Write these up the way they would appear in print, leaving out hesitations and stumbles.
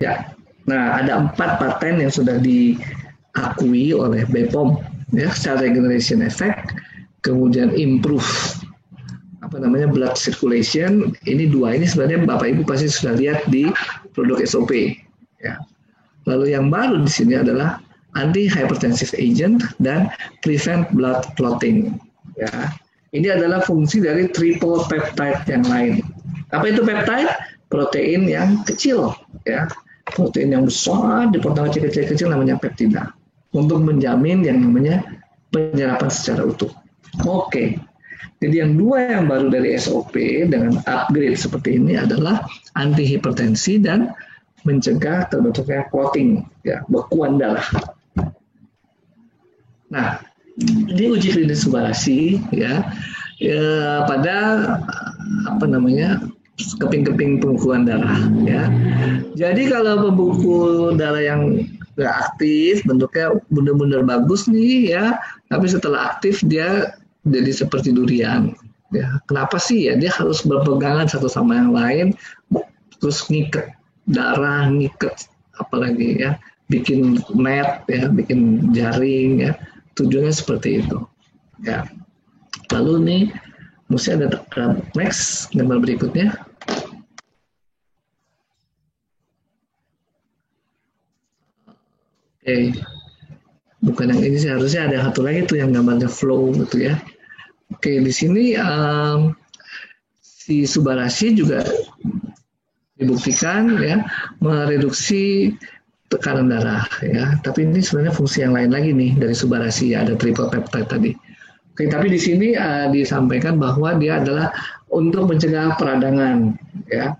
Ya. Nah, ada 4 paten yang sudah diakui oleh BPOM, ya, cell regeneration effect, kemudian improve blood circulation. Ini 2 ini sebenarnya Bapak Ibu pasti sudah lihat di produk SOP. Ya. Lalu yang baru di sini adalah anti-hypertensive agent dan prevent blood clotting. Ya. Ini adalah fungsi dari triple peptide yang lain. Apa itu peptide? Protein yang kecil, ya. Protein yang besar dipotong kecil-kecil namanya peptida. Untuk menjamin yang namanya penyerapan secara utuh. Oke. Jadi yang 2 yang baru dari SOP dengan upgrade seperti ini adalah antihipertensi dan mencegah terbentuknya clotting, ya, bekuan darah. Nah, di uji klinis Subarashi, ya, pada keping-keping pembekuan darah, ya. Jadi kalau pembekuan darah yang nggak aktif, bentuknya benar-benar bagus nih, ya, tapi setelah aktif dia jadi seperti durian. Ya, kenapa sih? Ya, dia harus berpegangan satu sama yang lain, terus ngikat darah, ngikat apalagi, ya, bikin net, ya, bikin jaring, ya. Tujuannya seperti itu. Ya. Lalu nih, mesti ada next gambar berikutnya. Oke, bukan yang ini sih, harusnya ada satu lagi tuh yang gambarnya flow gitu, ya. Oke, di sini si Subarashi juga dibuktikan, ya, mereduksi tekanan darah, ya. Tapi ini sebenarnya fungsi yang lain lagi nih dari Subarashi, ya, ada triple peptide tadi. Oke, tapi di sini disampaikan bahwa dia adalah untuk mencegah peradangan, ya.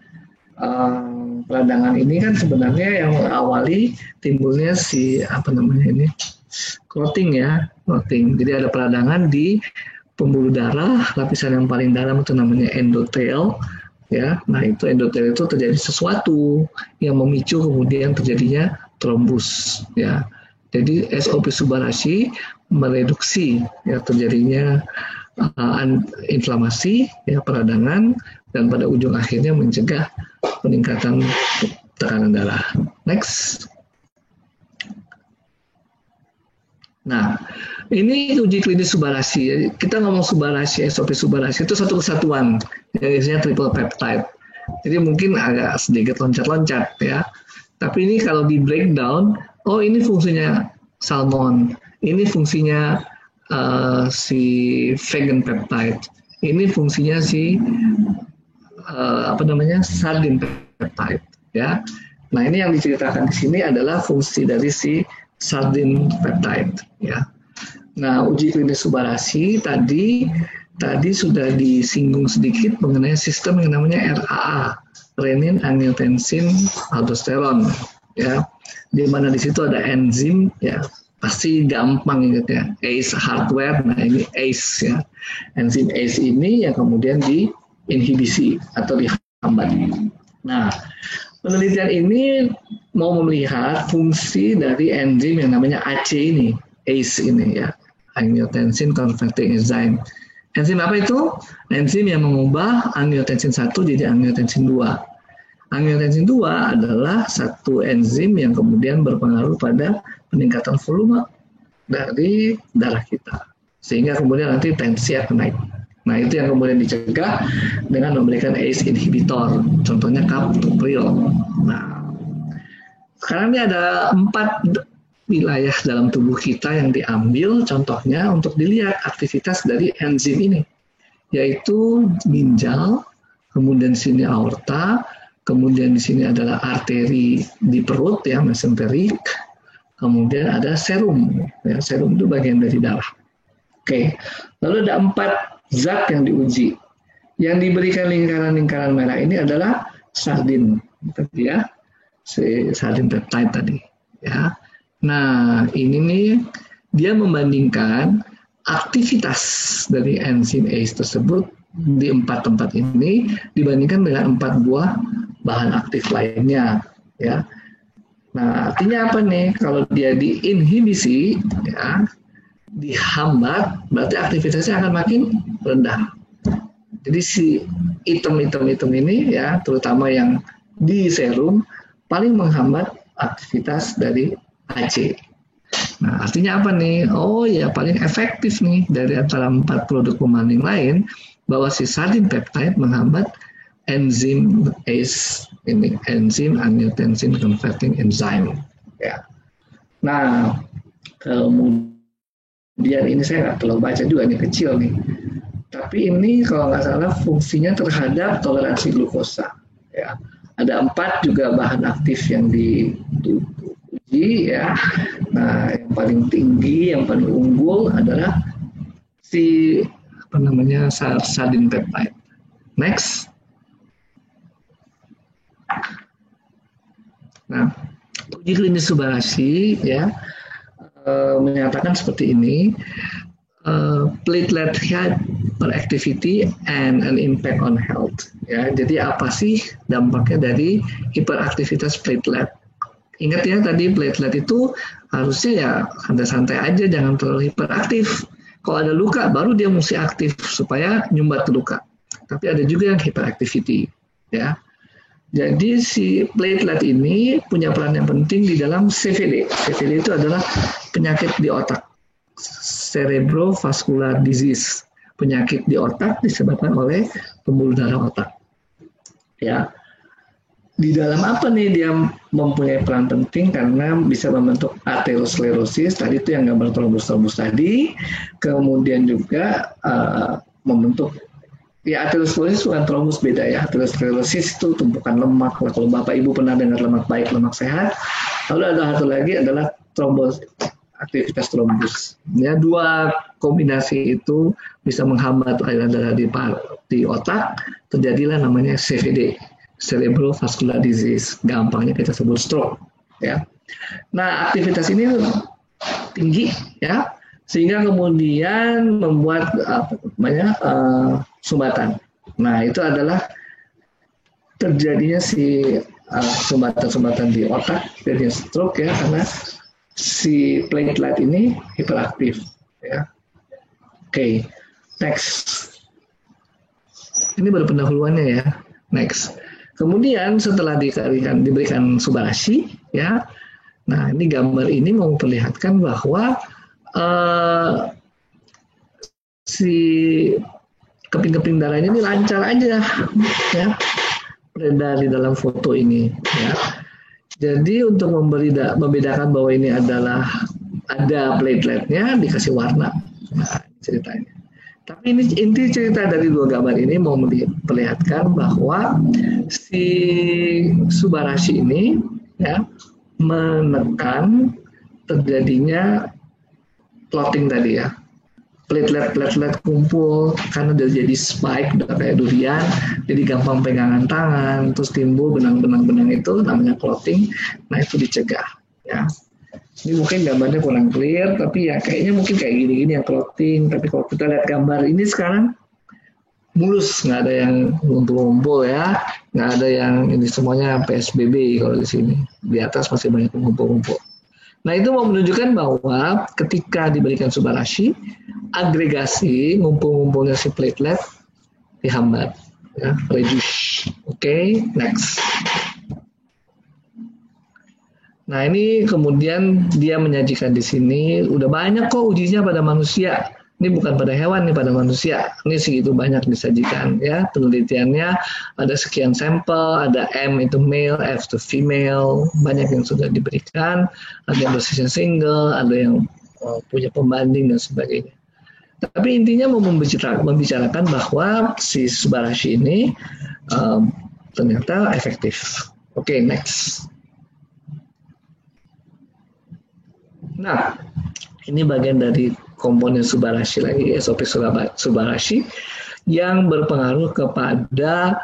Peradangan ini kan sebenarnya yang mengawali timbulnya si clotting, ya, clotting. Jadi ada peradangan di pembuluh darah, lapisan yang paling dalam itu namanya endotel, ya. Nah, itu endotel itu terjadi sesuatu yang memicu kemudian terjadinya trombus, ya. Jadi SOP Subarashi mereduksi, ya, terjadinya inflamasi, ya, peradangan, dan pada ujung akhirnya mencegah peningkatan tekanan darah. Next. Nah, ini uji klinis Subarashi. Kita ngomong Subarashi, SOP Subarashi itu satu kesatuan, yang isinya triple peptide. Jadi mungkin agak sedikit loncat-loncat, ya. Tapi ini kalau di breakdown, oh ini fungsinya salmon, ini fungsinya si vegan peptide, ini fungsinya si sardine peptide, ya. Nah, ini yang diceritakan di sini adalah fungsi dari si sardine peptide, ya. Nah, uji klinis Subarashi tadi sudah disinggung sedikit mengenai sistem yang namanya RAA, renin angiotensin aldosteron, ya. Di mana di situ ada enzim, ya. Pasti gampang ingatnya, ACE hardware. Nah, ini ACE, ya. Enzim ACE ini yang kemudian diinhibisi atau dihambat. Nah, penelitian ini mau melihat fungsi dari enzim yang namanya AC ini, ACE ini, ya, angiotensin converting enzyme. Enzim apa itu? Enzim yang mengubah angiotensin 1 jadi angiotensin 2. Angiotensin 2 adalah satu enzim yang kemudian berpengaruh pada peningkatan volume dari darah kita, sehingga kemudian nanti tensi akan naik. Nah, itu yang kemudian dicegah dengan memberikan ACE inhibitor, contohnya captopril. Nah, sekarang ini ada 4 wilayah dalam tubuh kita yang diambil contohnya untuk dilihat aktivitas dari enzim ini, yaitu ginjal, kemudian sini aorta, kemudian di sini adalah arteri di perut, ya, mesenterik, kemudian ada serum, ya, serum itu bagian dari darah. Oke, lalu ada 4 zat yang diuji. Yang diberikan lingkaran-lingkaran merah ini adalah sardin, tadi, ya, si sardin peptide tadi, ya. Nah, ini nih dia membandingkan aktivitas dari enzim ACE tersebut di 4 tempat ini dibandingkan dengan 4 buah bahan aktif lainnya, ya. Nah, artinya apa nih? Kalau dia diinhibisi, ya, dihambat, berarti aktivitasnya akan makin rendah. Jadi si item ini, ya, terutama yang di serum, paling menghambat aktivitas dari AC. Nah, artinya apa nih? Oh ya, paling efektif nih dari antara 4 produk pembanding lain bahwa si sardine peptide menghambat enzim ACE ini, enzim angiotensin converting enzyme. Ya. Nah, kemudian ini saya nggak terlalu baca juga nih, kecil nih. Tapi ini kalau nggak salah fungsinya terhadap toleransi glukosa. Ya. Ada 4 juga bahan aktif yang diuji ya. Nah, yang paling tinggi, yang paling unggul adalah si sardine peptide. Next. Nah, uji klinis Subarashi ya menyatakan seperti ini. Platelet hyperactivity and an impact on health. Ya, jadi apa sih dampaknya dari hiperaktivitas platelet? Ingat ya tadi platelet itu harusnya ya santai-santai aja, jangan terlalu hiperaktif. Kalau ada luka baru dia mesti aktif supaya nyumbat ke luka. Tapi ada juga yang hyperactivity. Ya, jadi si platelet ini punya peran yang penting di dalam CVD. CVD itu adalah penyakit di otak. Cerebrovascular disease, penyakit di otak disebabkan oleh pembuluh darah otak. Ya, di dalam apa nih dia mempunyai peran penting karena bisa membentuk aterosklerosis tadi itu yang gambar trombus tadi, kemudian juga membentuk ya aterosklerosis bukan trombus, beda ya. Aterosklerosis itu tumpukan lemak. Kalau Bapak Ibu pernah dengar lemak baik, lemak sehat. Lalu ada satu lagi adalah trombos, aktivitas trombus. Ya, 2 kombinasi itu bisa menghambat aliran darah di otak, terjadilah namanya CVD, cerebrovascular disease. Gampangnya kita sebut stroke. Ya. Nah, aktivitas ini tinggi, ya, sehingga kemudian membuat sumbatan. Nah, itu adalah terjadinya si sumbatan-sumbatan di otak, jadinya stroke ya, karena si platelet ini hiperaktif ya. Oke, next. Ini baru pendahuluannya ya. Next. Kemudian setelah diberikan Subarashi ya. Nah, ini gambar ini memperlihatkan bahwa si keping-keping darah ini lancar aja ya. Beredar di dalam foto ini ya. Jadi untuk membedakan bahwa ini adalah ada plateletnya dikasih warna. Nah, ceritanya. Tapi ini inti cerita dari 2 gambar ini mau memperlihatkan bahwa si Subarashi ini ya menekan terjadinya clotting tadi ya. Platelet kumpul karena udah jadi spike, udah kayak durian, jadi gampang pegangan tangan, terus timbul benang-benang itu namanya clotting. Nah, itu dicegah ya. Ini mungkin gambarnya kurang clear, tapi ya kayaknya mungkin kayak gini-gini yang clotting. Tapi kalau kita lihat gambar ini sekarang mulus, nggak ada yang ngumpul-ngumpul ya, nggak ada yang ini semuanya PSBB kalau di sini. Di atas masih banyak ngumpul-ngumpul. Nah, itu mau menunjukkan bahwa ketika diberikan Subarashi, agregasi ngumpul-ngumpulnya si platelet dihambat, ya, reduce. Oke, next. Nah, ini kemudian dia menyajikan di sini, udah banyak kok ujinya pada manusia. Ini bukan pada hewan, nih pada manusia. Ini segitu banyak disajikan ya. Penelitiannya ada sekian sampel, ada M itu male, F itu female, banyak yang sudah diberikan, ada yang dosisnya single, ada yang punya pembanding dan sebagainya. Tapi intinya mau membicarakan bahwa si Subarashi ini ternyata efektif. Oke, next. Nah, ini bagian dari komponen Subarashi lagi, SOP Subarashi yang berpengaruh kepada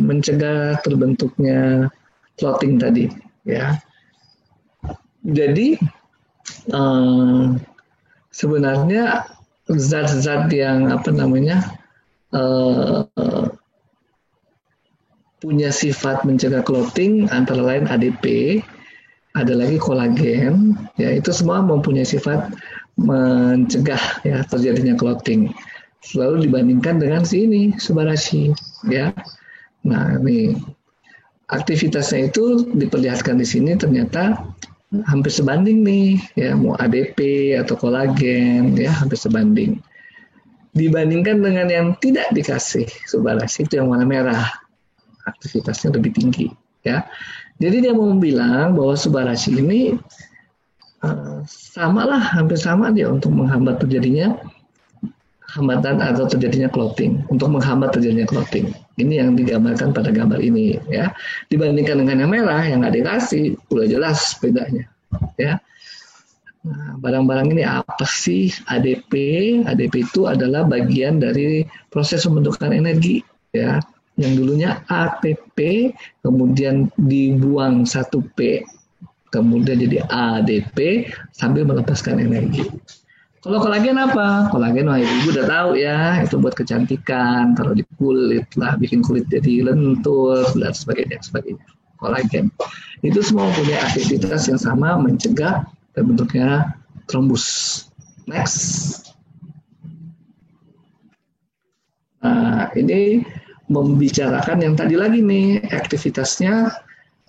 mencegah terbentuknya clotting tadi, ya. Jadi sebenarnya zat-zat yang punya sifat mencegah clotting antara lain ADP, ada lagi kolagen, ya itu semua mempunyai sifat mencegah ya terjadinya clotting. Selalu dibandingkan dengan si ini Subarashi, ya. Nah ini aktivitasnya itu diperlihatkan di sini ternyata hampir sebanding nih, ya, mau ADP atau kolagen, ya, hampir sebanding. Dibandingkan dengan yang tidak dikasih subbarasi, itu yang warna merah, aktivitasnya lebih tinggi, ya. Jadi dia mau bilang bahwa subbarasi ini sama lah, hampir sama dia untuk menghambat terjadinya hambatan atau terjadinya clotting, untuk menghambat terjadinya clotting. Ini yang digambarkan pada gambar ini, ya. Dibandingkan dengan yang merah yang nggak dikasih, udah jelas bedanya, ya. Nah, barang-barang ini apa sih ADP? ADP itu adalah bagian dari proses pembentukan energi, ya. Yang dulunya ATP, kemudian dibuang 1P, kemudian jadi ADP sambil melepaskan energi. Kalau kolagen apa? Kolagen, wah ibu udah tahu ya, itu buat kecantikan, taruh di kulit lah, bikin kulit jadi lentur, dan sebagainya. Kolagen. Itu semua punya aktivitas yang sama, mencegah terbentuknya trombus. Next. Nah, ini membicarakan yang tadi lagi nih, aktivitasnya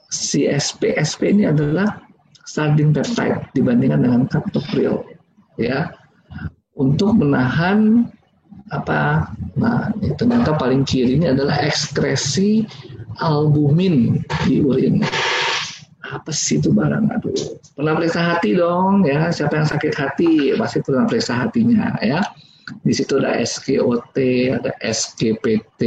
si SP ini adalah sardine peptide dibandingkan dengan captopril, ya. Untuk menahan apa? Nah, ternyata paling kirinya adalah ekskresi albumin di urin. Apa sih itu barang? Aduh, pernah periksa hati dong, ya. Siapa yang sakit hati pasti pernah periksa hatinya, ya. Di situ ada SGOT, ada SGPT,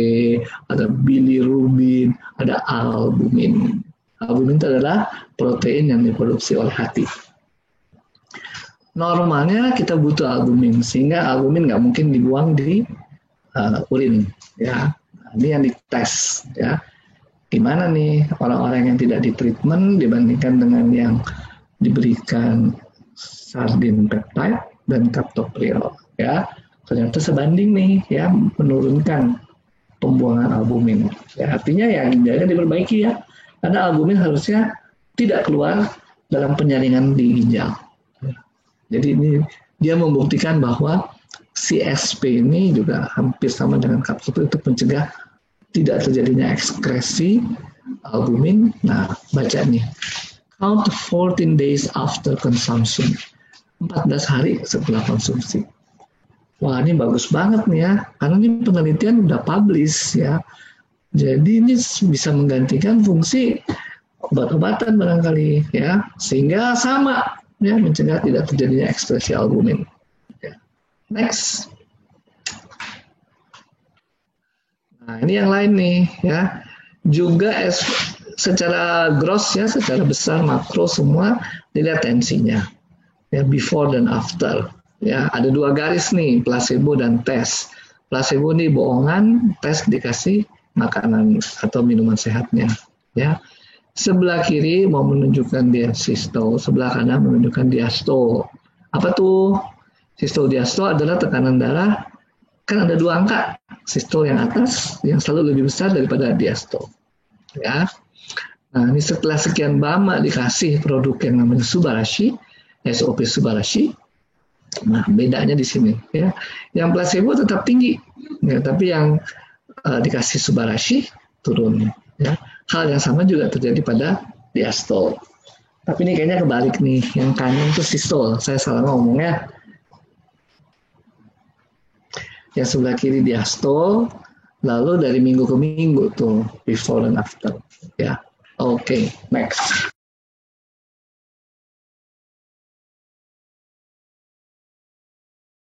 ada bilirubin, ada albumin. Albumin itu adalah protein yang diproduksi oleh hati. Normalnya kita butuh albumin, sehingga albumin nggak mungkin dibuang di urin, ya. Ini yang dites, ya. Gimana nih orang-orang yang tidak ditreatment dibandingkan dengan yang diberikan sardine peptide dan captopril, ya. Ternyata sebanding nih, ya, menurunkan pembuangan albumin. Ya, artinya ya ginjalnya diperbaiki, ya. Karena albumin harusnya tidak keluar dalam penyaringan di ginjal. Jadi ini dia membuktikan bahwa CSP ini juga hampir sama dengan captopril, itu mencegah tidak terjadinya ekskresi albumin. Nah, baca nih. Count 14 days after consumption. 14 hari setelah konsumsi. Wah, ini bagus banget nih, ya. Karena ini penelitian udah publish, ya. Jadi ini bisa menggantikan fungsi obat-obatan barangkali, ya. Sehingga sama, ya, mencegah tidak terjadinya ekskresi albumin. Ya. Next. Nah, ini yang lain nih, ya. Juga secara gross, ya, secara besar makro semua dilihat tensinya, ya, before dan after. Ya, ada 2 garis nih, placebo dan tes. Placebo ini bohongan, tes dikasih makanan atau minuman sehatnya, ya. Sebelah kiri mau menunjukkan dia sistole, sebelah kanan menunjukkan diastole. Apa tuh? Sistole diastole adalah tekanan darah, kan ada 2 angka. Sistole yang atas yang selalu lebih besar daripada diastole, ya. Nah, ini setelah sekian lama dikasih produk yang namanya subbarasi, SOP subbarasi. Nah, bedanya di sini, ya. Yang placebo tetap tinggi, ya, tapi yang dikasih subbarasi turun, ya. Hal yang sama juga terjadi pada diastole. Tapi ini kayaknya kebalik nih, yang kanan itu sistole. Saya salah ngomongnya. Yang sebelah kiri diastole, lalu dari minggu ke minggu tuh before and after, ya. Oke, next.